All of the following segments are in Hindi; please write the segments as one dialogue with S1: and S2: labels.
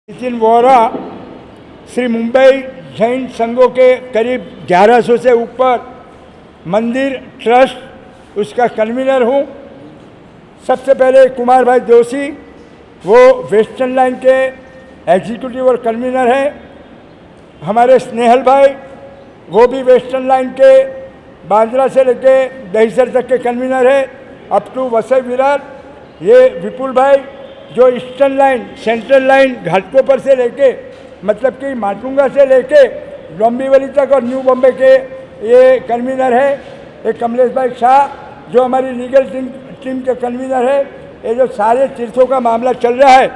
S1: नितिन वोरा श्री मुंबई जैन संघों के करीब 1100 से ऊपर मंदिर ट्रस्ट उसका कन्वीनर हूँ। सबसे पहले कुमार भाई जोशी वो वेस्टर्न लाइन के एग्जीक्यूटिव और कन्वीनर हैं। हमारे स्नेहल भाई वो भी वेस्टर्न लाइन के बांद्रा से लेके दहीसर तक के कन्वीनर है अप टू वसई विरार। ये विपुल भाई जो eastern line central line Ghatkopar से लेके मतलब कि माटुंगा से लेके डोंबिवली तक और न्यू बॉम्बे के ये कन्वीनर है। एक कमलेश भाई शाह जो हमारी लीगल टीम के कन्वीनर है। ये जो सारे तीर्थों का मामला चल रहा है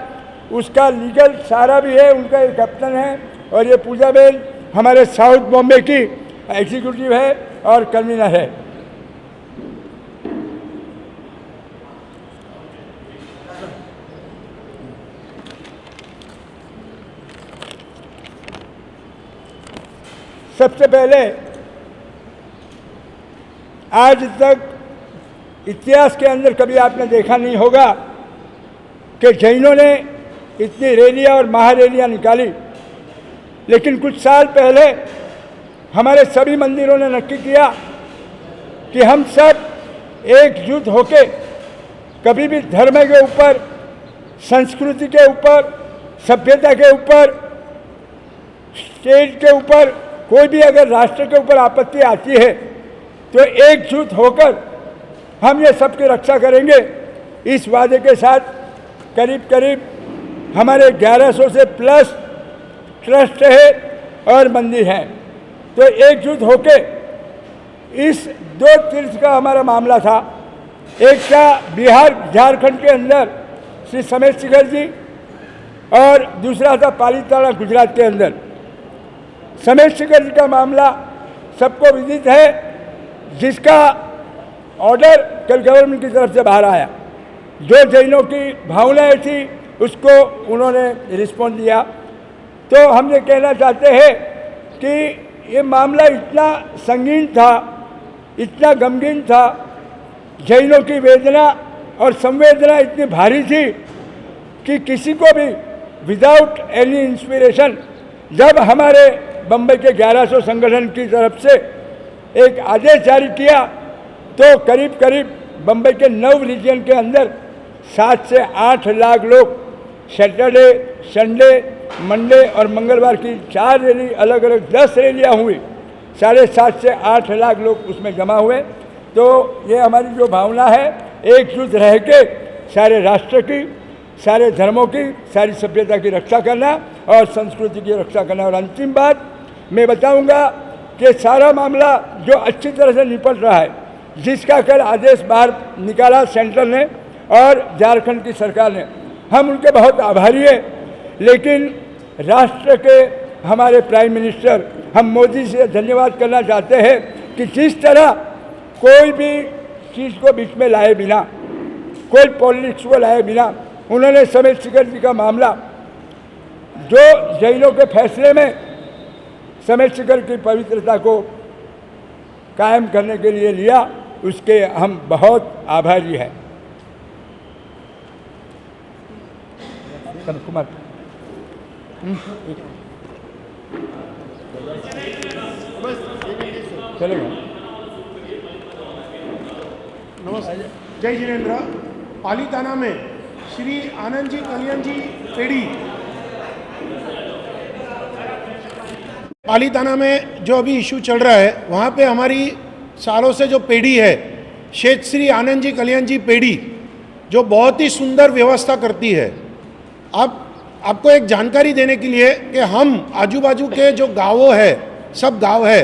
S1: उसका लीगल सारा भी है, उनका एक कैप्टन है। और ये पूजा बेन हमारे साउथ बॉम्बे की एग्जीक्यूटिव है और कन्वीनर है। सबसे पहले आज तक इतिहास के अंदर कभी आपने देखा नहीं होगा कि जैनों ने इतनी रैलियां और महारैलियां निकाली, लेकिन कुछ साल पहले हमारे सभी मंदिरों ने नक्की किया कि हम सब एकजुट होके कभी भी धर्म के ऊपर, संस्कृति के ऊपर, सभ्यता के ऊपर, स्टेट के ऊपर कोई भी अगर राष्ट्र के ऊपर आपत्ति आती है तो एकजुट होकर हम ये सबकी रक्षा करेंगे। इस वादे के साथ करीब करीब हमारे 1100 से प्लस ट्रस्ट है और मंदिर हैं। तो एकजुट होके इस दो तीर्थ का हमारा मामला था। एक था बिहार झारखंड के अंदर श्री समेत शिखर जी और दूसरा था पालीताना गुजरात के अंदर। समेत शिखर जी का मामला सबको विदित है, जिसका ऑर्डर कल गवर्नमेंट की तरफ से बाहर आया। जो जैनों की भावनाएं थी उसको उन्होंने रिस्पॉन्ड दिया। तो हम ये कहना चाहते हैं कि ये मामला इतना संगीन था, इतना गमगीन था, जैनों की वेदना और संवेदना इतनी भारी थी कि किसी को भी विदाउट एनी इंस्पिरेशन जब हमारे बम्बई के 1100 संगठन की तरफ से एक आदेश जारी किया तो करीब करीब बम्बई के 9 रीजन के अंदर 7 से 8 लाख लोग सैटरडे, संडे, मंडे और मंगलवार की 4 रैली अलग अलग 10 रैलियाँ हुई। 7.5 से 8 लाख लोग उसमें जमा हुए। तो ये हमारी जो भावना है एकजुट रह के सारे राष्ट्र की, सारे धर्मों की, सारी सभ्यता की रक्षा करना और संस्कृति की रक्षा करना। और अंतिम बात मैं बताऊंगा कि सारा मामला जो अच्छी तरह से निपट रहा है, जिसका कल आदेश बाहर निकाला सेंट्रल ने और झारखंड की सरकार ने, हम उनके बहुत आभारी हैं। लेकिन राष्ट्र के हमारे प्राइम मिनिस्टर हम मोदी से धन्यवाद करना चाहते हैं कि जिस तरह कोई भी चीज़ को बीच में लाए बिना, कोई पॉलिटिक्स को लाए बिना उन्होंने समेत शिखर जी का मामला जो जैनों के फैसले में समेत शिखर की पवित्रता को कायम करने के लिए लिया, उसके हम बहुत आभारी हैं। कुमार चलेगा।
S2: नमस्ते, जय जिनेन्द्र। पालीताना में श्री आनंद जी कल्याण जी पेड़ी, पालीताना में जो अभी इशू चल रहा है वहाँ पे हमारी सालों से जो पेड़ी है शेष श्री आनंद जी कल्याण जी पेड़ी, जो बहुत ही सुंदर व्यवस्था करती है। अब आपको एक जानकारी देने के लिए कि हम आजू बाजू के जो गाँवों है, सब गांव है,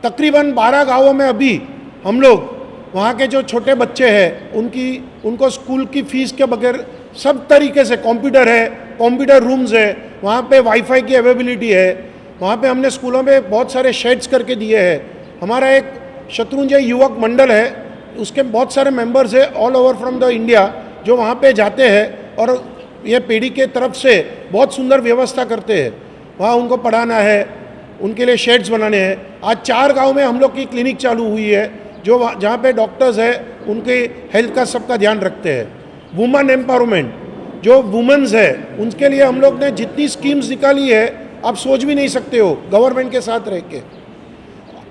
S2: तकरीबन 12 गांवों में अभी हम लोग वहाँ के जो छोटे बच्चे हैं उनको स्कूल की फ़ीस के बगैर सब तरीके से कंप्यूटर है, कंप्यूटर रूम्स है, वहाँ पे वाईफाई की अवेलेबिलिटी है। वहाँ पे हमने स्कूलों में बहुत सारे शेड्स करके दिए हैं। हमारा एक शत्रुंजय युवक मंडल है, उसके बहुत सारे मेंबर्स हैं all over from the India जो वहाँ पे जाते हैं और ये पेड़ी के तरफ से बहुत सुंदर व्यवस्था करते हैं। वहाँ उनको पढ़ाना है, उनके लिए शेड्स बनाने हैं। आज 4 गाँव में हम लोग की क्लिनिक चालू हुई है जो जहाँ पे डॉक्टर्स है उनके हेल्थ का सबका ध्यान रखते हैं। वुमेन एम्पावरमेंट, जो वुमेन्स है उनके लिए हम लोग ने जितनी स्कीम्स निकाली है आप सोच भी नहीं सकते हो गवर्नमेंट के साथ रह के।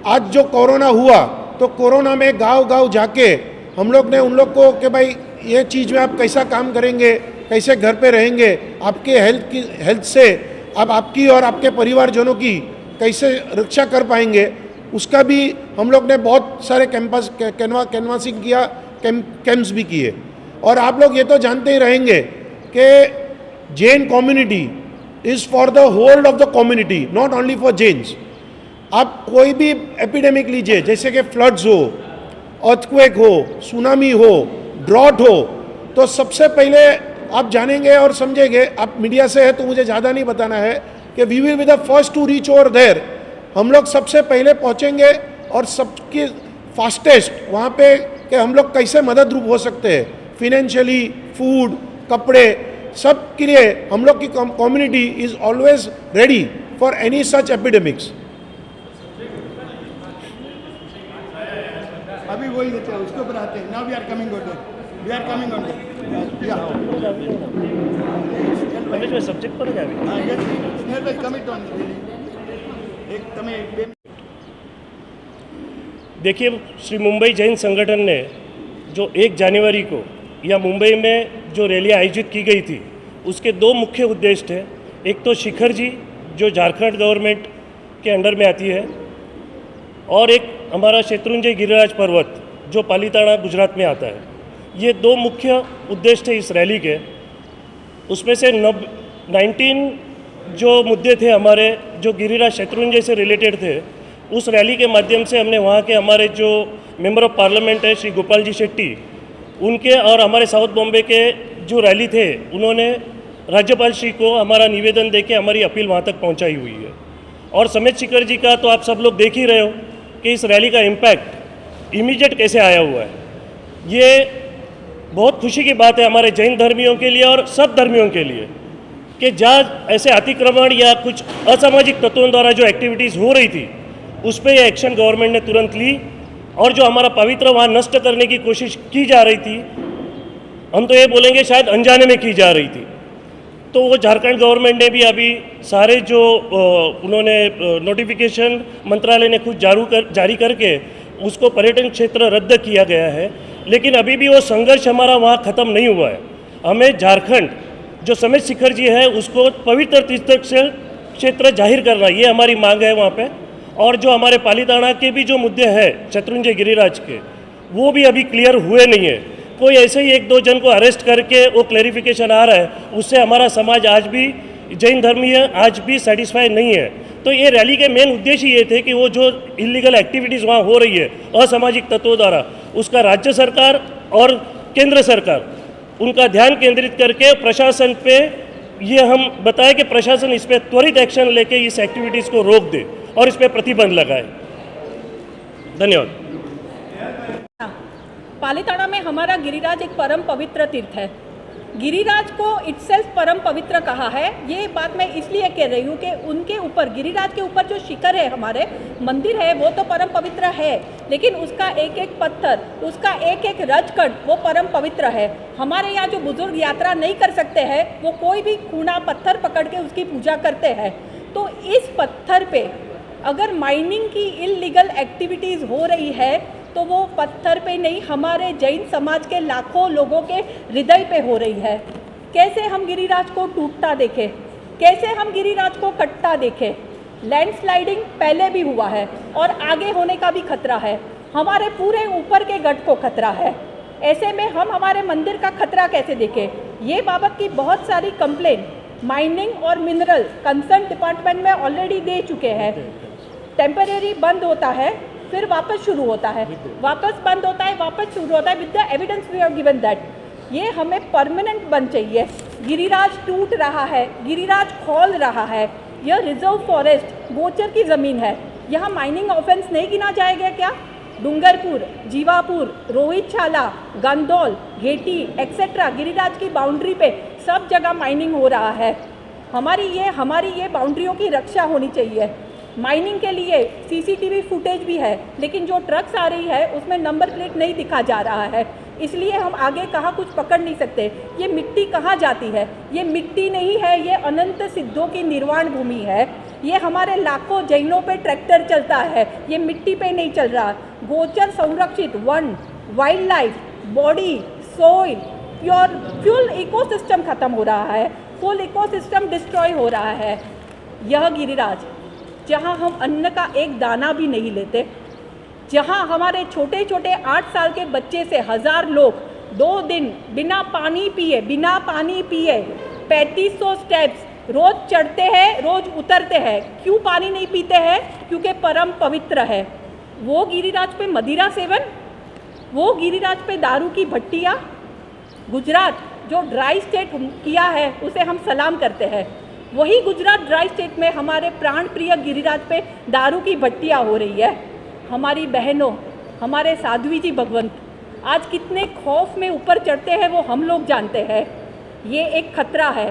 S2: आज जो कोरोना हुआ तो कोरोना में गांव-गांव जाके हम लोग ने उन लोग को कि भाई ये चीज़ में आप कैसा काम करेंगे, कैसे घर पे रहेंगे, आपके हेल्थ से अब आपकी और आपके परिवारजनों की कैसे रक्षा कर पाएंगे, उसका भी हम लोग ने बहुत सारे कैनवासिंग किया, कैंप्स भी किए। और आप लोग ये तो जानते ही रहेंगे कि Jain community is for the whole of the community, not only for Jains. आप कोई भी एपिडेमिक लीजिए, जैसे कि फ्लड्स हो, अर्थक्वेक हो, सुनामी हो, ड्रॉट हो, तो सबसे पहले आप जानेंगे और समझेंगे, आप मीडिया से है तो मुझे ज़्यादा नहीं बताना है, कि we will be the first to reach over there. हम लोग सबसे पहले पहुंचेंगे और सबके फास्टेस्ट वहाँ पे कि हम लोग कैसे मदद रूप हो सकते हैं, फिनेंशियली, फूड, कपड़े, सब के लिए हम लोग की community is always ready for any such epidemics.
S3: अभी वही देते हैं, उसके ऊपर आते हैं। Now we are coming on that, we are coming on that.
S4: Ramesh भाई सब्जेक्ट पर क्या है?
S3: हां यस स्नेहल भाई कमिट ऑन एक તમે
S4: देखिए, श्री मुंबई जैन संगठन ने जो 1 जनवरी को या मुंबई में जो रैली आयोजित की गई थी, उसके 2 मुख्य उद्देश्य थे। एक तो शिखर जी जो झारखंड गवर्नमेंट के अंडर में आती है, और एक हमारा शत्रुंजय गिरिराज पर्वत जो पालीताना गुजरात में आता है। ये 2 मुख्य उद्देश्य थे इस रैली के। उसमें से 19 जो मुद्दे थे हमारे, जो गिरिराज शत्रुंजय से रिलेटेड थे, उस रैली के माध्यम से हमने वहाँ के हमारे जो मेंबर ऑफ पार्लियामेंट है श्री गोपाल जी शेट्टी, उनके और हमारे साउथ बॉम्बे के जो रैली थे, उन्होंने राज्यपाल श्री को हमारा निवेदन देके हमारी अपील वहाँ तक पहुँचाई हुई है। और समेत शिखर जी का तो आप सब लोग देख ही रहे हो कि इस रैली का इम्पैक्ट इमीडिएट कैसे आया हुआ है। ये बहुत खुशी की बात है हमारे जैन धर्मियों के लिए और सब धर्मियों के लिए कि जहाँ ऐसे अतिक्रमण या कुछ असामाजिक तत्वों द्वारा जो एक्टिविटीज़ हो रही थी, उस पर यह एक्शन गवर्नमेंट ने तुरंत ली। और जो हमारा पवित्र वहाँ नष्ट करने की कोशिश की जा रही थी, हम तो ये बोलेंगे शायद अनजाने में की जा रही थी, तो वो झारखंड गवर्नमेंट ने भी अभी सारे जो उन्होंने नोटिफिकेशन मंत्रालय ने खुद जारी करके उसको पर्यटन क्षेत्र रद्द किया गया है। लेकिन अभी भी वो संघर्ष हमारा वहाँ ख़त्म नहीं हुआ है। हमें झारखंड जो समेत शिखर जी है उसको पवित्र तीर्थ क्षेत्र जाहिर करना, ये हमारी मांग है वहाँ पे। और जो हमारे पालीताना के भी जो मुद्दे हैं शत्रुंजय गिरिराज के, वो भी अभी क्लियर हुए नहीं है। कोई ऐसे ही 1-2 जन को अरेस्ट करके वो क्लैरिफिकेशन आ रहा है, उससे हमारा समाज आज भी जैन धर्मीय आज भी सेटिस्फाई नहीं है। तो ये रैली के मेन उद्देश्य ये थे कि वो जो इलीगल एक्टिविटीज़ वहाँ हो रही है असामाजिक तत्वों द्वारा, उसका राज्य सरकार और केंद्र सरकार उनका ध्यान केंद्रित करके प्रशासन पे ये हम बताएं कि प्रशासन इस पर त्वरित एक्शन लेके इस एक्टिविटीज़ को रोक दे और इस पर प्रतिबंध लगाए। धन्यवाद।
S5: पालीताना में हमारा गिरिराज एक परम पवित्र तीर्थ है। गिरिराज को इटसेल्फ परम पवित्र कहा है। ये बात मैं इसलिए कह रही हूँ कि उनके ऊपर, गिरिराज के ऊपर जो शिखर है, हमारे मंदिर है, वो तो परम पवित्र है, लेकिन उसका एक एक पत्थर, उसका एक एक रजकट वो परम पवित्र है। हमारे यहाँ जो बुजुर्ग यात्रा नहीं कर सकते हैं, वो कोई भी खूना पत्थर पकड़ के उसकी पूजा करते हैं। तो इस पत्थर पे अगर माइनिंग की इलीगल एक्टिविटीज़ हो रही है, तो वो पत्थर पे नहीं, हमारे जैन समाज के लाखों लोगों के हृदय पे हो रही है। कैसे हम गिरिराज को टूटता देखें, कैसे हम गिरिराज को कटता देखें। लैंडस्लाइडिंग पहले भी हुआ है और आगे होने का भी खतरा है। हमारे पूरे ऊपर के गढ़ को खतरा है। ऐसे में हम हमारे मंदिर का खतरा कैसे देखें। ये बाबत की बहुत सारी कंप्लेन माइनिंग और मिनरल कंसर्न डिपार्टमेंट में ऑलरेडी दे चुके हैं। टेम्परेरी बंद होता है, फिर वापस शुरू होता है, वापस बंद होता है, वापस शुरू होता है। With the evidence we have given that. ये हमें परमानेंट बंद चाहिए। गिरिराज टूट रहा है, गिरिराज खोल रहा है। यह रिजर्व फॉरेस्ट गोचर की ज़मीन है। यहाँ माइनिंग ऑफेंस नहीं गिना जाएगा क्या? डूंगरपुर, जीवापुर, रोहितशाला, गंदौल, घेटी एक्सेट्रा गिरिराज की बाउंड्री पे सब जगह माइनिंग हो रहा है। हमारी ये बाउंड्रियों की रक्षा होनी चाहिए। माइनिंग के लिए सीसीटीवी फुटेज भी है, लेकिन जो ट्रक्स आ रही है उसमें नंबर प्लेट नहीं दिखा जा रहा है। इसलिए हम आगे कहाँ कुछ पकड़ नहीं सकते। ये मिट्टी कहाँ जाती है? ये मिट्टी नहीं है, ये अनंत सिद्धों की निर्वाण भूमि है। ये हमारे लाखों जैनों पे ट्रैक्टर चलता है, ये मिट्टी पे नहीं चल रहा। गोचर संरक्षित one, wild life, body, soil, pure fuel ecosystem खत्म हो रहा है, फुल इकोसिस्टम डिस्ट्रॉय हो रहा है। यह गिरिराज जहाँ हम अन्न का एक दाना भी नहीं लेते, जहाँ हमारे छोटे छोटे 8 साल के बच्चे से 1000 लोग 2 दिन बिना पानी पिए 3500 स्टेप्स रोज चढ़ते हैं, रोज उतरते हैं। क्यों पानी नहीं पीते हैं? क्योंकि परम पवित्र है। वो गिरिराज पे मदिरा सेवन, वो गिरिराज पे दारू की भट्टियाँ। गुजरात जो ड्राई स्टेट किया है उसे हम सलाम करते हैं। वही गुजरात ड्राई स्टेट में हमारे प्राण प्रिय गिरिराज पे दारू की भट्टियाँ हो रही है। हमारी बहनों, हमारे साध्वी जी भगवंत आज कितने खौफ में ऊपर चढ़ते हैं वो हम लोग जानते हैं। ये एक खतरा है।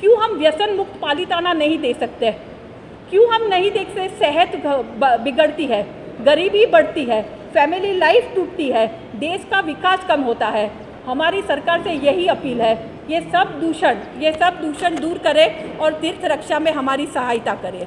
S5: क्यों हम व्यसन मुक्त पालिताना नहीं दे सकते? क्यों हम नहीं देख सकते? सेहत बिगड़ती है, गरीबी बढ़ती है, फैमिली लाइफ टूटती है, देश का विकास कम होता है। हमारी सरकार से यही अपील है, ये सब दूषण दूर करे और तीर्थ रक्षा में हमारी सहायता करे।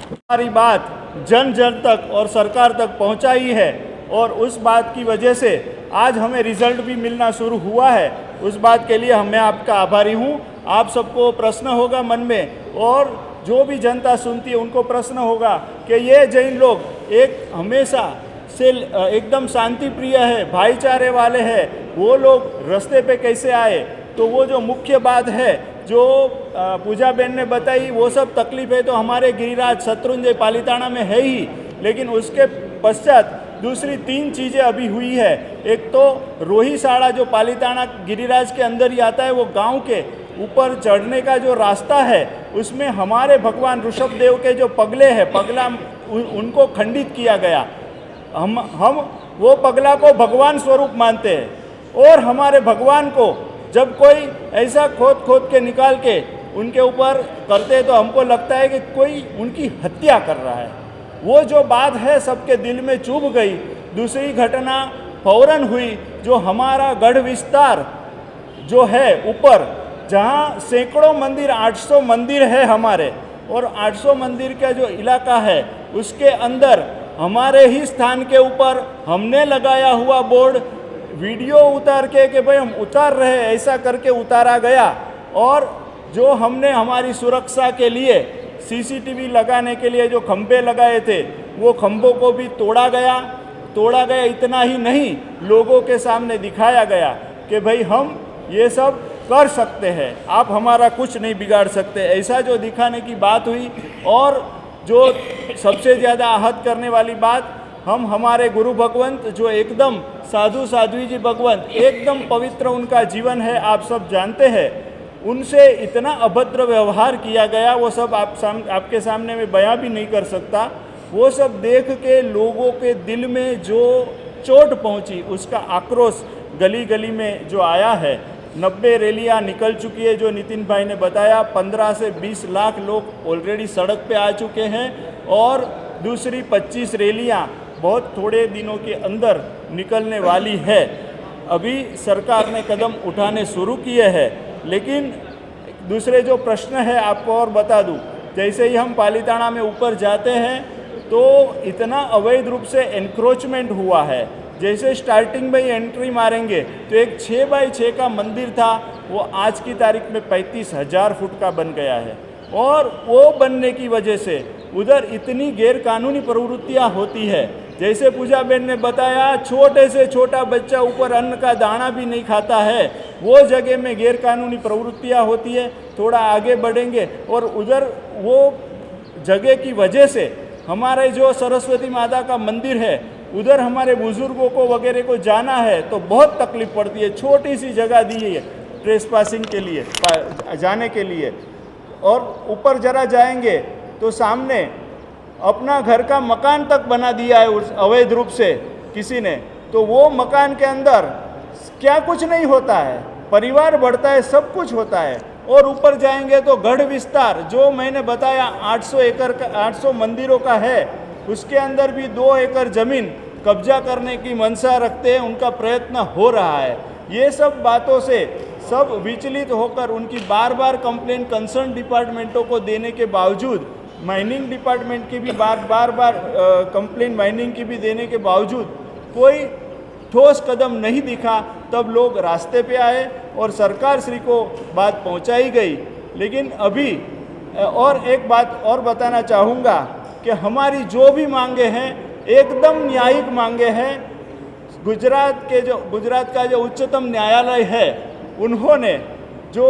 S6: हमारी बात जन जन तक और सरकार तक पहुंचाई है और उस बात की वजह से आज हमें रिजल्ट भी मिलना शुरू हुआ है। उस बात के लिए मैं आपका आभारी हूं। आप सबको प्रश्न होगा मन में, और जो भी जनता सुनती है उनको प्रश्न होगा कि ये जैन लोग एक हमेशा से एकदम शांति प्रिय है, भाईचारे वाले हैं, वो लोग रास्ते पे कैसे आए? तो वो जो मुख्य बात है जो पूजा बहन ने बताई, वो सब तकलीफ है तो हमारे गिरिराज शत्रुंजय पालिताना में है ही, लेकिन उसके पश्चात दूसरी 3 चीज़ें अभी हुई है। एक तो रोहिशाला जो पालिताना गिरिराज के अंदर ही आता है, वो गांव के ऊपर चढ़ने का जो रास्ता है उसमें हमारे भगवान ऋषभदेव के जो पगला उनको खंडित किया गया। हम वो पगला को भगवान स्वरूप मानते हैं और हमारे भगवान को जब कोई ऐसा खोद के निकाल के उनके ऊपर करते हैं तो हमको लगता है कि कोई उनकी हत्या कर रहा है। वो जो बात है सबके दिल में चुभ गई। दूसरी घटना फौरन हुई जो हमारा गढ़ विस्तार जो है ऊपर, जहाँ सैकड़ों मंदिर 800 मंदिर है हमारे, और 800 मंदिर का जो इलाका है उसके अंदर हमारे ही स्थान के ऊपर हमने लगाया हुआ बोर्ड वीडियो उतार के कि भाई हम उतार रहे हैं, ऐसा करके उतारा गया। और जो हमने हमारी सुरक्षा के लिए सीसीटीवी लगाने के लिए जो खंभे लगाए थे वो खंभों को भी तोड़ा गया। इतना ही नहीं, लोगों के सामने दिखाया गया कि भाई हम ये सब कर सकते हैं, आप हमारा कुछ नहीं बिगाड़ सकते, ऐसा जो दिखाने की बात हुई। और जो सबसे ज़्यादा आहत करने वाली बात, हम हमारे गुरु भगवंत जो एकदम साध्वी जी भगवंत एकदम पवित्र उनका जीवन है, आप सब जानते हैं, उनसे इतना अभद्र व्यवहार किया गया, वो सब आपके सामने में बयां भी नहीं कर सकता। वो सब देख के लोगों के दिल में जो चोट पहुंची, उसका आक्रोश गली गली में जो आया है। 90 रैलियाँ निकल चुकी है, जो नितिन भाई ने बताया। 15 से 20 लाख लोग ऑलरेडी सड़क पे आ चुके हैं और दूसरी 25 रैलियाँ बहुत थोड़े दिनों के अंदर निकलने वाली है। अभी सरकार ने कदम उठाने शुरू किए हैं, लेकिन दूसरे जो प्रश्न है आपको और बता दूं, जैसे ही हम पालिताना में ऊपर जाते हैं तो इतना अवैध रूप से एनक्रोचमेंट हुआ है। जैसे स्टार्टिंग में ही एंट्री मारेंगे तो एक 6 बाई 6 का मंदिर था, वो आज की तारीख में 35,000 फुट का बन गया है। और वो बनने की वजह से उधर इतनी गैरकानूनी प्रवृत्तियाँ होती है। जैसे पूजा बहन ने बताया, छोटे से छोटा बच्चा ऊपर अन्न का दाना भी नहीं खाता है, वो जगह में गैरकानूनी प्रवृत्तियाँ होती है। थोड़ा आगे बढ़ेंगे और उधर वो जगह की वजह से हमारे जो सरस्वती माता का मंदिर है, उधर हमारे बुजुर्गों को वगैरह को जाना है तो बहुत तकलीफ पड़ती है। छोटी सी जगह दी है ट्रेसपासिंग के लिए, जाने के लिए। और ऊपर जरा जाएंगे तो सामने अपना घर का मकान तक बना दिया है उस अवैध रूप से किसी ने। तो वो मकान के अंदर क्या कुछ नहीं होता है, परिवार बढ़ता है, सब कुछ होता है। और ऊपर जाएंगे तो गढ़ विस्तार जो मैंने बताया 800 एकड़ का, 800 मंदिरों का है, उसके अंदर भी 2 एकड़ ज़मीन कब्जा करने की मंशा रखते हैं, उनका प्रयत्न हो रहा है। ये सब बातों से सब विचलित होकर उनकी बार बार कंप्लेन कंसर्न डिपार्टमेंटों को देने के बावजूद, माइनिंग डिपार्टमेंट की भी बार बार कंप्लेन माइनिंग की भी देने के बावजूद कोई ठोस कदम नहीं दिखा, तब लोग रास्ते पे आए और सरकार श्री को बात पहुंचाई गई। लेकिन अभी और एक बात और बताना चाहूँगा कि हमारी जो भी मांगे हैं एकदम न्यायिक मांगे हैं। गुजरात का जो उच्चतम न्यायालय है, उन्होंने जो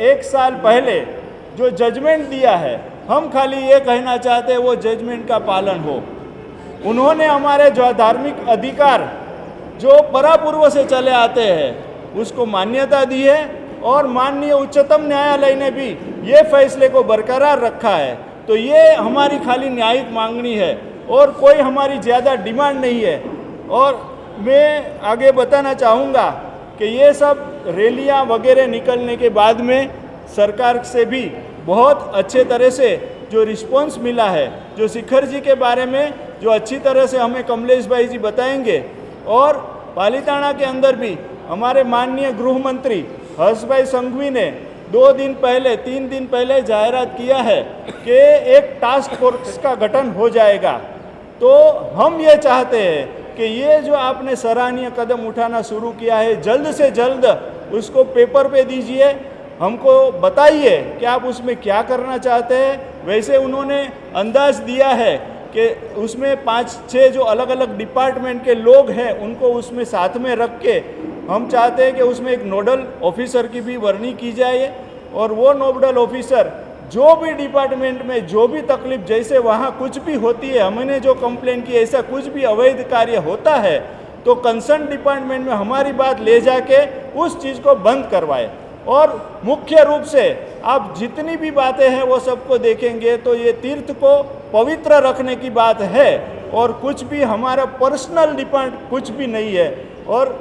S6: 1 साल पहले जो जजमेंट दिया है, हम खाली ये कहना चाहते हैं वो जजमेंट का पालन हो। उन्होंने हमारे जो धार्मिक अधिकार जो परापूर्व से चले आते हैं उसको मान्यता दी है और माननीय उच्चतम न्यायालय ने भी ये फैसले को बरकरार रखा है। तो ये हमारी खाली न्यायिक मांगनी है और कोई हमारी ज़्यादा डिमांड नहीं है। और मैं आगे बताना चाहूँगा कि ये सब रैलियाँ वगैरह निकलने के बाद में सरकार से भी बहुत अच्छे तरह से जो रिस्पॉन्स मिला है, जो शिखर जी के बारे में जो अच्छी तरह से हमें कमलेश भाई जी बताएंगे, और पालिताना के अंदर भी हमारे माननीय गृह मंत्री हर्ष भाई संघवी ने 2 दिन पहले 3 दिन पहले जाहिरात किया है कि एक टास्क फोर्स का गठन हो जाएगा। तो हम ये चाहते हैं कि ये जो आपने सराहनीय कदम उठाना शुरू किया है, जल्द से जल्द उसको पेपर पे दीजिए, हमको बताइए कि आप उसमें क्या करना चाहते हैं। वैसे उन्होंने अंदाज दिया है कि उसमें 5-6 जो अलग अलग डिपार्टमेंट के लोग हैं उनको उसमें साथ में रख के हम चाहते हैं कि उसमें एक नोडल ऑफिसर की भी वर्णी की जाए, और वो नोडल ऑफिसर जो भी डिपार्टमेंट में जो भी तकलीफ, जैसे वहाँ कुछ भी होती है, हमने जो कंप्लेन की ऐसा कुछ भी अवैध कार्य होता है तो कंसर्न डिपार्टमेंट में हमारी बात ले जाके उस चीज़ को बंद करवाए। और मुख्य रूप से आप जितनी भी बातें हैं वो सबको देखेंगे तो ये तीर्थ को पवित्र रखने की बात है और कुछ भी हमारा पर्सनल डिपेंड कुछ भी नहीं है। और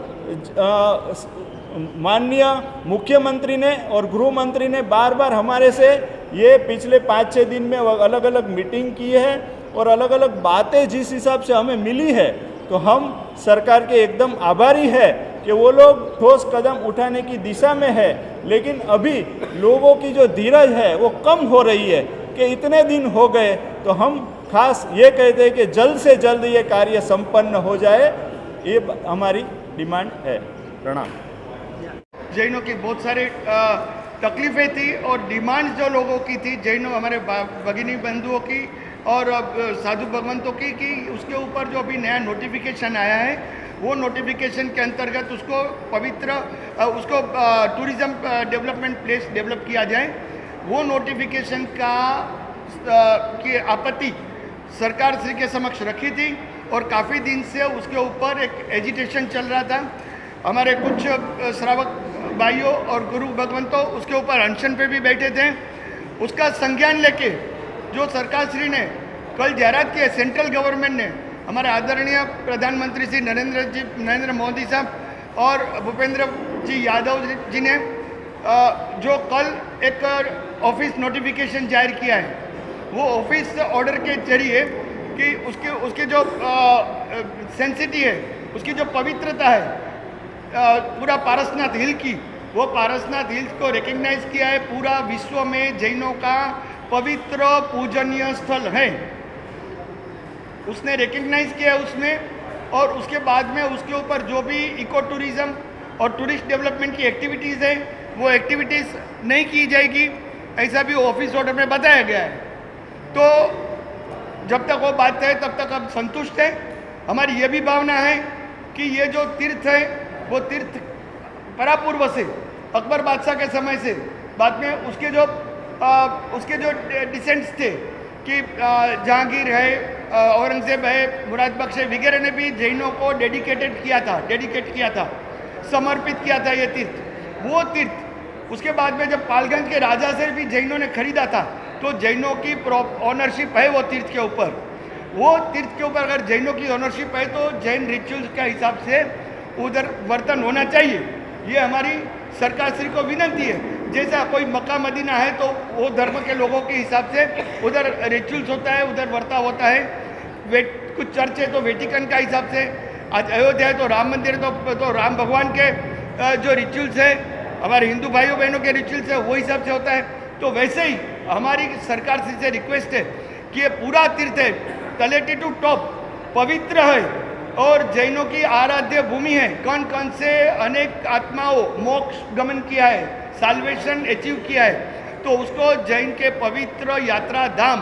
S6: माननीय मुख्यमंत्री ने और गृह मंत्री ने बार बार हमारे से ये पिछले 5-6 दिन में अलग अलग मीटिंग की है और अलग अलग बातें जिस हिसाब से हमें मिली है, तो हम सरकार के एकदम आभारी है कि वो लोग ठोस कदम उठाने की दिशा में है। लेकिन अभी लोगों की जो धीरज है वो कम हो रही है कि इतने दिन हो गए, तो हम खास ये कहते हैं कि जल्द से जल्द ये कार्य संपन्न हो जाए, ये हमारी डिमांड है। प्रणाम।
S3: जैनों की बहुत सारी तकलीफ़ें थी और डिमांड जो लोगों की थी, जैनों हमारे भगिनी बंधुओं की और साधु भगवंतों की, कि उसके ऊपर जो अभी नया नोटिफिकेशन आया है, वो नोटिफिकेशन के अंतर्गत उसको पवित्र उसको टूरिज़्म डेवलपमेंट प्लेस डेवलप किया जाए। वो नोटिफिकेशन का की आपत्ति सरकार श्री के समक्ष रखी थी और काफ़ी दिन से उसके ऊपर एक एजिटेशन चल रहा था। हमारे कुछ श्रावक भाइयों और गुरु भगवंतों उसके ऊपर अनशन पे भी बैठे थे। उसका संज्ञान लेके जो सरकार श्री ने कल जाहिरात की है, सेंट्रल गवर्नमेंट ने, हमारे आदरणीय प्रधानमंत्री श्री नरेंद्र मोदी साहब और भूपेंद्र जी यादव जी ने जो कल एक ऑफिस नोटिफिकेशन जारी किया है, वो ऑफिस ऑर्डर के जरिए कि उसके जो सेंसिटी है, उसकी जो पवित्रता है पूरा पारसनाथ हिल की, वो पारसनाथ हिल्स को रिकग्नाइज किया है, पूरा विश्व में जैनों का पवित्र पूजनीय स्थल है, उसने रिकग्नाइज किया है उसमें। और उसके बाद में उसके ऊपर जो भी इको टूरिज़्म और टूरिस्ट डेवलपमेंट की एक्टिविटीज़ है, वो एक्टिविटीज़ नहीं की जाएगी, ऐसा भी ऑफिस ऑर्डर में बताया गया है। तो जब तक वो बात है तब तक हम संतुष्ट हैं। हमारी ये भी भावना है कि ये जो तीर्थ है वो तीर्थ परापूर्व से, अकबर बादशाह के समय से, बाद में उसके जो डिसेंट्स थे कि जहांगीर है, औरंगजेब है, मुराद बख्श वगैरह ने भी जैनों को डेडिकेट किया था, समर्पित किया था ये तीर्थ। वो तीर्थ उसके बाद में जब पालगंज के राजा से भी जैनों ने खरीदा था, तो जैनों की ऑनरशिप है वो तीर्थ के ऊपर। वो तीर्थ के ऊपर अगर जैनों की ऑनरशिप है तो जैन रिचुअल्स के हिसाब से उधर वर्तन होना चाहिए। ये हमारी सरकार श्री को विनती है। जैसा कोई मक्का मदीना है तो वो धर्म के लोगों के हिसाब से उधर रिचुअल्स होता है, उधर वर्ता होता है। कुछ चर्च है तो वेटिकन का हिसाब से, आज अयोध्या है तो राम मंदिर तो राम भगवान के जो रिचुअल्स है, हमारे हिंदू भाइयों बहनों के रिचुअल्स है वो हिसाब से होता है। तो वैसे ही हमारी सरकार से रिक्वेस्ट है कि ये पूरा तीर्थ है, तलेटी टू टॉप पवित्र है और जैनों की आराध्य भूमि है। कौन कौन से अनेक आत्माओं मोक्ष गमन किया है, साल्वेशन अचीव किया है, तो उसको जैन के पवित्र यात्रा धाम,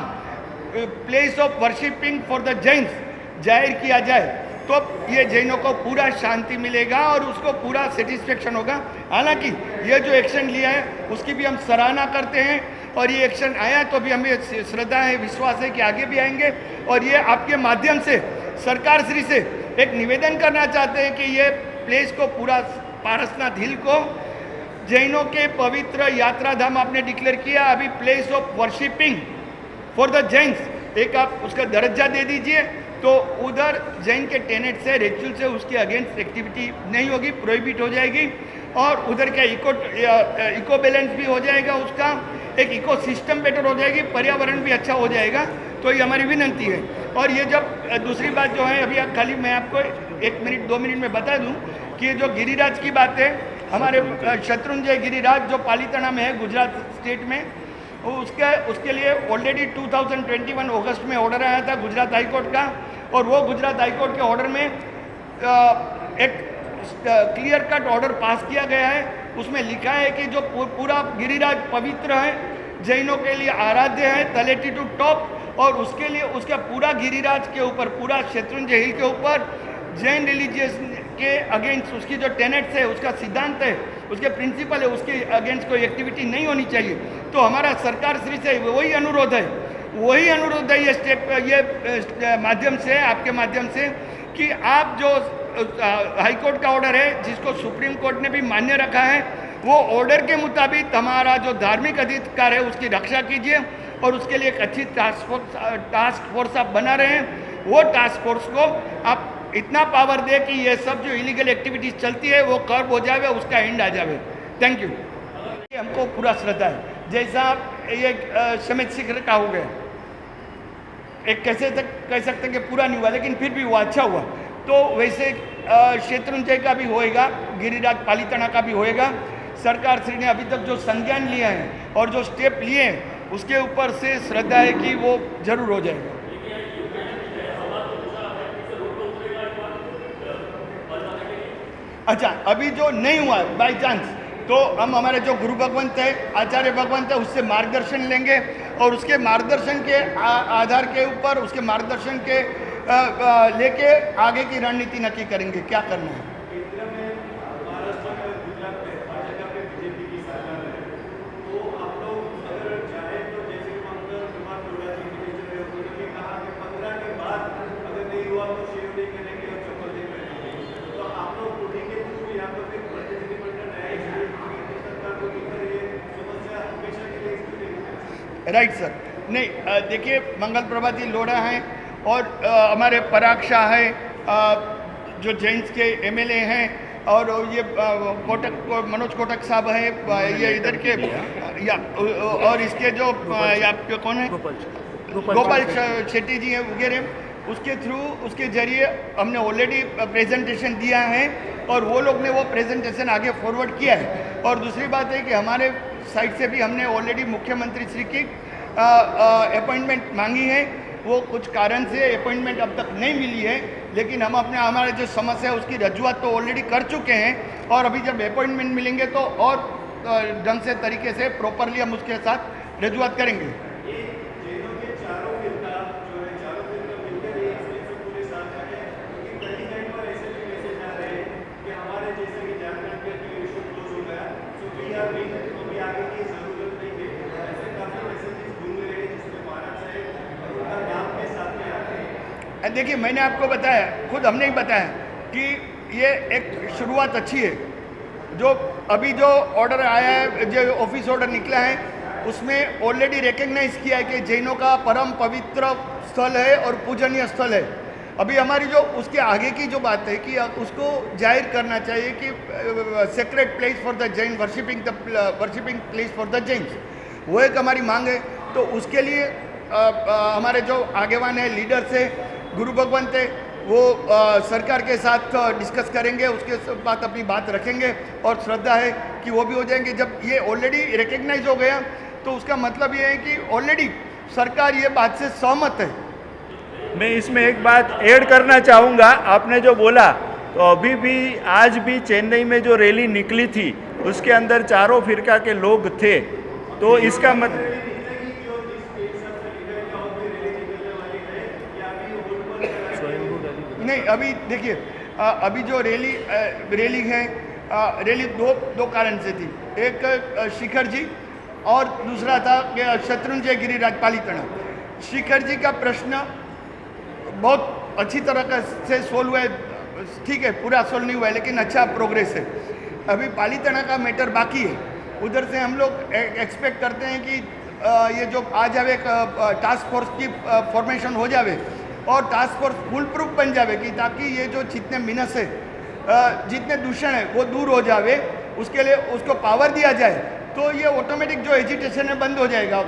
S3: place of worshipping for the Jains जाहिर किया जाए तो ये जैनों को पूरा शांति मिलेगा और उसको पूरा सेटिस्फेक्शन होगा। हालांकि ये जो एक्शन लिया है उसकी भी हम सराहना करते हैं और ये एक्शन आया तो भी हमें श्रद्धा है, विश्वास है कि आगे भी आएंगे। और ये आपके माध्यम से सरकार श्री से एक निवेदन करना चाहते हैं कि ये प्लेस को पूरा पारसनाथ हिल को जैनों के पवित्र यात्रा धाम आपने डिक्लेयर किया, अभी place of worshipping for the Jains एक आप उसका दर्जा दे दीजिए तो उधर जैन के टेनेट से रिचुअल से उसके अगेंस्ट एक्टिविटी नहीं होगी, प्रोहिबिट हो जाएगी और उधर का इको बैलेंस भी हो जाएगा, उसका एक इको सिस्टम बेटर हो जाएगी, पर्यावरण भी अच्छा हो जाएगा। तो ये हमारी विनंती है। और ये जब दूसरी बात जो है अभी खाली मैं आपको 1 मिनट 2 मिनट में बता दूं कि जो गिरिराज की बात है, हमारे शत्रुंजय गिरिराज जो पालीताना में है गुजरात स्टेट में, उसके लिए ऑलरेडी 2021 अगस्त में ऑर्डर आया था गुजरात हाईकोर्ट का और वो गुजरात हाईकोर्ट के ऑर्डर में एक क्लियर कट ऑर्डर पास किया गया है। उसमें लिखा है कि जो पूरा गिरिराज पवित्र है, जैनों के लिए आराध्य है, तलेटी टू टॉप, और उसके लिए उसका पूरा गिरिराज के ऊपर, पूरा शत्रुंजय हिल के ऊपर जैन रिलीजियस के अगेंस्ट उसकी जो टेनेट्स है, उसका सिद्धांत है, उसके प्रिंसिपल है, उसके अगेंस्ट कोई एक्टिविटी नहीं होनी चाहिए। तो हमारा सरकार श्री से वही अनुरोध है ये स्टेप ये माध्यम से, आपके माध्यम से, कि आप जो हाईकोर्ट का ऑर्डर है जिसको सुप्रीम कोर्ट ने भी मान्य रखा है, वो ऑर्डर के मुताबिक हमारा जो धार्मिक अधिकार है उसकी रक्षा कीजिए और उसके लिए एक अच्छी टास्क फोर्स आप बना रहे हैं। वो टास्क फोर्स को आप इतना पावर दे कि ये सब जो इलीगल एक्टिविटीज चलती है वो कर्ब हो जावे, उसका एंड आ जावे। Thank you. हमको पूरा श्रद्धा है, जैसा ये समित शिखर का हो गया, एक कैसे तक कह सकते हैं कि पूरा नहीं हुआ लेकिन फिर भी वो अच्छा हुआ, तो वैसे शत्रुंजय का भी होएगा, गिरिराज पालीताना का भी होएगा। सरकार श्री ने अभी तक जो संज्ञान लिया है और जो स्टेप लिए हैं उसके ऊपर से श्रद्धा है कि वो जरूर हो जाएगा। अच्छा, अभी जो नहीं हुआ बाय चांस, तो हम हमारे जो गुरु भगवंत है, आचार्य भगवंत है, उससे मार्गदर्शन लेंगे और उसके मार्गदर्शन के आधार के ऊपर, उसके मार्गदर्शन के लेके आगे की रणनीति नक्की करेंगे क्या करना है। राइट सर, नहीं देखिए, मंगल प्रभाती लोढ़ा हैं और हमारे पराग शाह है, जो जैन्स के एमएलए हैं, और ये मनोज कोटक साहब हैं, ये इधर के या और इसके जो आपके कौन है गोपाल शेट्टी जी हैं वगैरह, उसके थ्रू उसके जरिए हमने ऑलरेडी प्रेजेंटेशन दिया है और वो लोग ने वो प्रेजेंटेशन आगे फॉरवर्ड किया है। और दूसरी बात है कि हमारे साइड से भी हमने ऑलरेडी मुख्यमंत्री श्री की अपॉइंटमेंट मांगी है। वो कुछ कारण से अपॉइंटमेंट अब तक नहीं मिली है, लेकिन हम हमारे जो समस्या है उसकी रजूआत तो ऑलरेडी कर चुके हैं और अभी जब अपॉइंटमेंट मिलेंगे तो और ढंग से तरीके से प्रॉपरली हम उसके साथ रजूआत करेंगे। देखिए, मैंने आपको बताया, खुद हमने ही बताया कि ये एक शुरुआत अच्छी है। जो अभी जो ऑर्डर आया है, जो ऑफिस ऑर्डर निकला है, उसमें ऑलरेडी रिकग्नाइज किया है कि जैनों का परम पवित्र स्थल है और पूजनीय स्थल है। अभी हमारी जो उसके आगे की जो बात है कि उसको जाहिर करना चाहिए कि secret place for the Jain, worshipping place for the Jains, वो एक हमारी मांग है। तो उसके लिए हमारे जो आगेवान है, लीडर्स है, गुरु भगवंत है वो सरकार के साथ डिस्कस करेंगे, उसके बाद अपनी बात रखेंगे और श्रद्धा है कि वो भी हो जाएंगे। जब ये ऑलरेडी रिकग्नाइज हो गया तो उसका मतलब ये है कि ऑलरेडी सरकार ये बात से सहमत है।
S6: मैं इसमें एक बात ऐड करना चाहूँगा, आपने जो बोला तो अभी भी आज भी चेन्नई में जो रैली निकली थी उसके अंदर चारों फिरका के लोग थे, तो इसका मतलब
S3: नहीं, अभी देखिए अभी जो रैली है, रैली दो कारण से थी। एक शिखर जी और दूसरा था शत्रुंजय गिरिराज पालीताना। शिखर जी का प्रश्न बहुत अच्छी तरह से सोल्व हुआ है, ठीक है, पूरा सोल्व नहीं हुआ है लेकिन अच्छा प्रोग्रेस है। अभी पालीताना का मैटर बाकी है, उधर से हम लोग एक्सपेक्ट करते हैं कि ये जो आ जावे टास्क फोर्स की फॉर्मेशन हो जावे और टास्क फोर्स फुल प्रूफ बन जावे कि ताकि ये जो जितने मिनस है, जितने दूषण है वो दूर हो जावे, उसके लिए उसको पावर दिया जाए तो ये ऑटोमेटिक जो एजिटेशन है बंद हो जाएगा।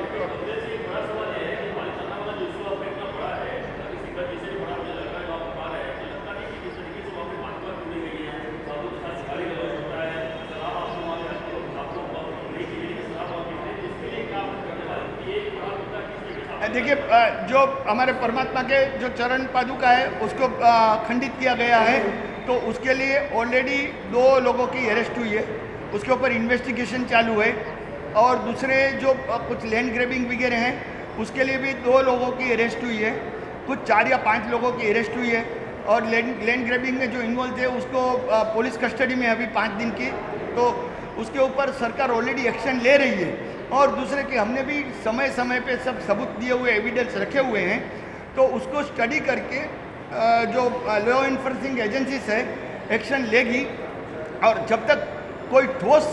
S3: देखिए जो हमारे परमात्मा के जो चरण पादुका है उसको खंडित किया गया है, तो उसके लिए ऑलरेडी 2 लोगों की अरेस्ट हुई है, उसके ऊपर इन्वेस्टिगेशन चालू है। और दूसरे जो कुछ लैंड ग्रैबिंग वगैरह हैं उसके लिए भी 2 लोगों की अरेस्ट हुई है, कुछ 4 या 5 लोगों की अरेस्ट हुई है। और लैंड ग्रैबिंग में जो इन्वॉल्व थे उसको पुलिस कस्टडी में अभी 5 दिन की, तो उसके ऊपर सरकार ऑलरेडी एक्शन ले रही है। और दूसरे कि हमने भी समय समय पे सब सबूत दिए हुए एविडेंस रखे हुए हैं, तो उसको स्टडी करके जो लॉ इन्फोर्सिंग एजेंसीज है एक्शन लेगी। और जब तक कोई ठोस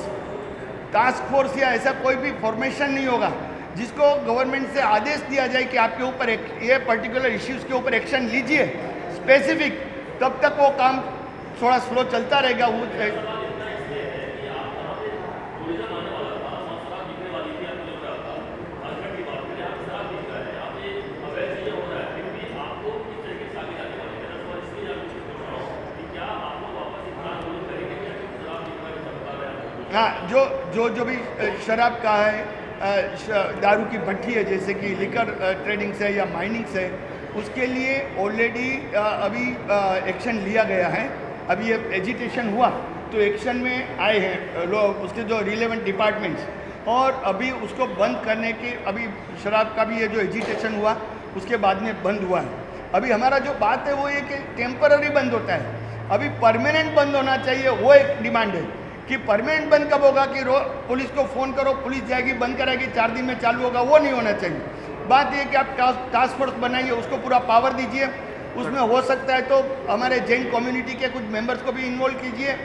S3: टास्क फोर्स या ऐसा कोई भी फॉर्मेशन नहीं होगा जिसको गवर्नमेंट से आदेश दिया जाए कि आपके ऊपर ये पर्टिकुलर इश्यूज़ के ऊपर एक्शन लीजिए स्पेसिफिक, तब तक वो काम थोड़ा स्लो चलता रहेगा। वो हाँ, जो भी शराब का है, दारू की भट्टी है जैसे कि लिकर ट्रेडिंग से या माइनिंग से, उसके लिए ऑलरेडी अभी एक्शन लिया गया है। अभी ये एजिटेशन हुआ तो एक्शन में आए हैं लोग, उसके जो रिलेवेंट डिपार्टमेंट्स, और अभी उसको बंद करने के, अभी शराब का भी ये जो एजिटेशन हुआ उसके बाद में बंद हुआ है। अभी हमारा जो बात है वो ये कि टेम्पररी बंद होता है, अभी परमानेंट बंद होना चाहिए, वो एक डिमांड है। कि परमानेंट बंद कब होगा कि पुलिस को फ़ोन करो, पुलिस जाएगी बंद कराएगी, 4 दिन में चालू होगा, वो नहीं होना चाहिए। बात ये कि आप टास्क फोर्स बनाइए, उसको पूरा पावर दीजिए, उसमें हो सकता है तो हमारे जैन कम्युनिटी के कुछ मेंबर्स को भी इन्वॉल्व कीजिए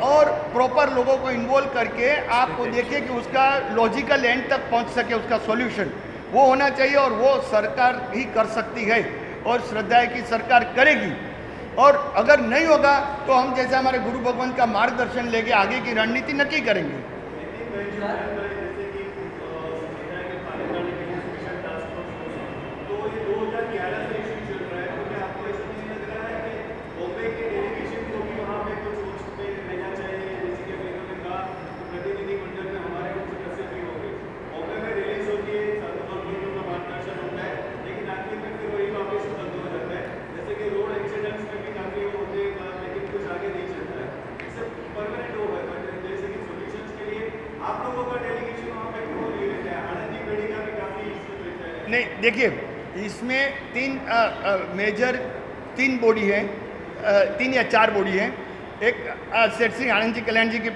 S3: और प्रॉपर लोगों को इन्वॉल्व करके आप देखिए कि उसका लॉजिकल एंड तक पहुंच सके, उसका सॉल्यूशन वो होना चाहिए। और वो सरकार ही कर सकती है और श्रद्धा है कि सरकार करेगी। और अगर नहीं होगा तो हम जैसे हमारे गुरु भगवंत का मार्गदर्शन लेके आगे की रणनीति नक्की करेंगे। नहीं, देखिए इसमें 3 मेजर 3 बॉडी है, 3 या 4 बॉडी है। एक सेठ श्री आनंद जी कल्याण जी की